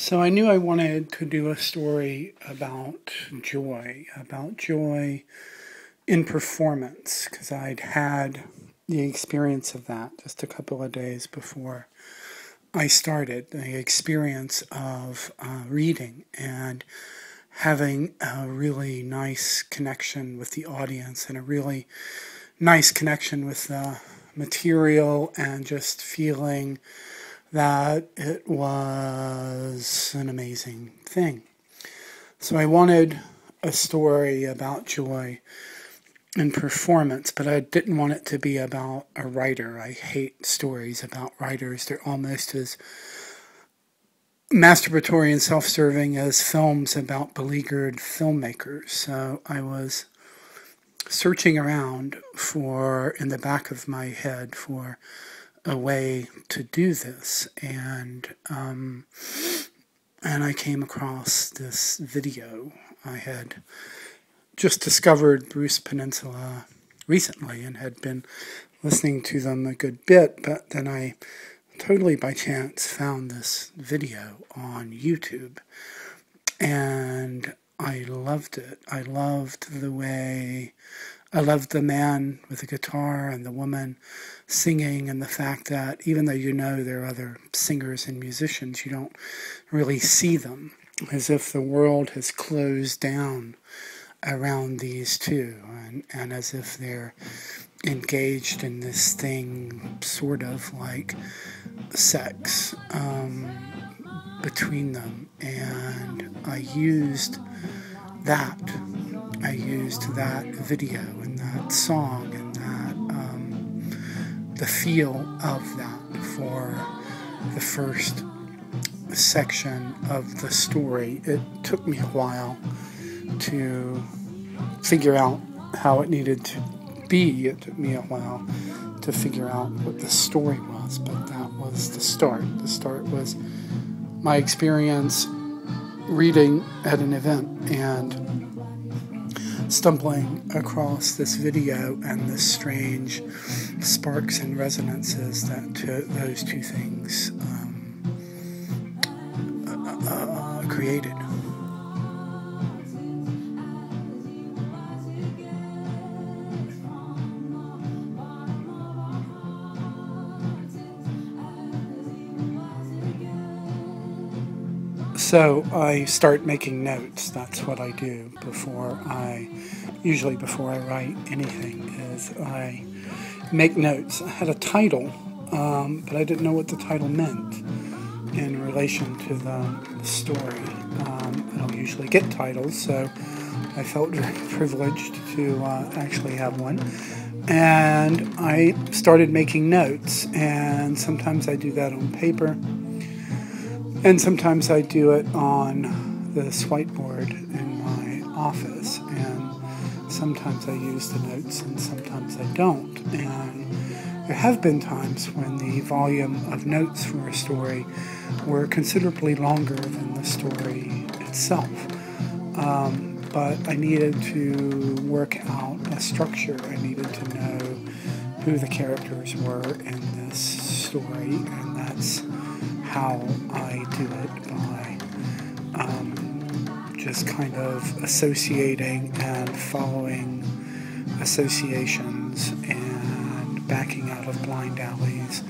So I knew I wanted to do a story about joy in performance, because I'd had the experience of that just a couple of days before I started, the experience of reading and having a really nice connection with the audience and a really nice connection with the material, and just feeling that it was an amazing thing. So I wanted a story about joy in performance, but I didn't want it to be about a writer. I hate stories about writers. They're almost as masturbatory and self-serving as films about beleaguered filmmakers. So I was searching around in the back of my head for a way to do this, and I came across this video. I had just discovered Bruce Peninsula recently and had been listening to them a good bit, but then I totally by chance found this video on YouTube, and I loved it. I loved the man with the guitar and the woman singing, and the fact that even though you know there are other singers and musicians, you don't really see them, as if the world has closed down around these two, and as if they're engaged in this thing sort of like sex between them. And I used that video and that song and that the feel of that for the first section of the story. It took me a while to figure out how it needed to be. It took me a while to figure out what the story was, but that was the start. The start was my experience reading at an event and stumbling across this video and the strange sparks and resonances that those two things created. So I start making notes. That's what I do usually before I write anything, is I make notes. I had a title, but I didn't know what the title meant in relation to the story. I don't usually get titles, so I felt very privileged to actually have one. And I started making notes, and sometimes I do that on paper, and sometimes I do it on this whiteboard in my office, and sometimes I use the notes and sometimes I don't. And there have been times when the volume of notes for a story were considerably longer than the story itself. But I needed to work out a structure. I needed to know who the characters were in this story, and that's how I do it, by just kind of associating and following associations and backing out of blind alleys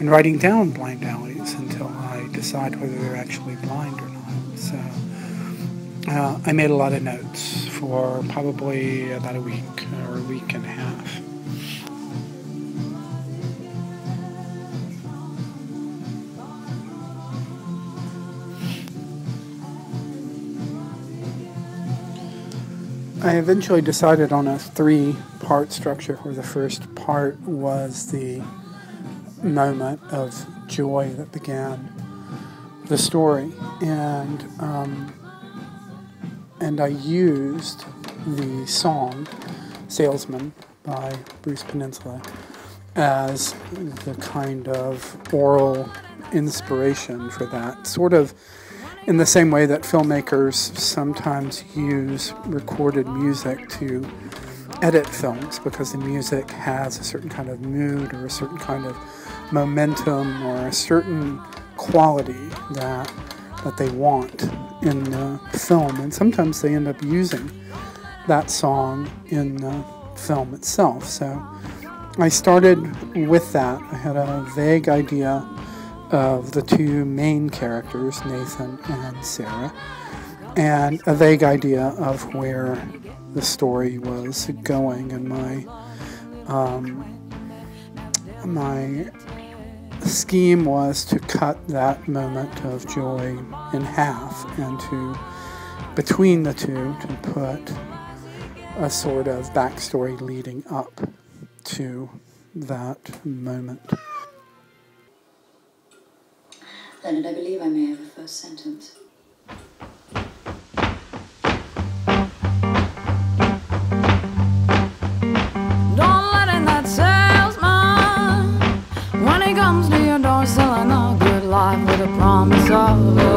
and writing down blind alleys until I decide whether they're actually blind or not. So I made a lot of notes for probably about a week or a week and a half. I eventually decided on a 3-part structure, where the first part was the moment of joy that began the story, and I used the song "Salesman" by Bruce Peninsula as the kind of oral inspiration for that, sort of in the same way that filmmakers sometimes use recorded music to edit films, because the music has a certain kind of mood or a certain kind of momentum or a certain quality that that they want in the film, and sometimes they end up using that song in the film itself. So I started with that. I had a vague idea of the two main characters, Nathan and Sarah, and a vague idea of where the story was going, and my scheme was to cut that moment of joy in half, and to, between the two, to put a sort of backstory leading up to that moment. Leonard, I believe I may have a first sentence. Don't let in that salesman when he comes to your door selling a good life with a promise of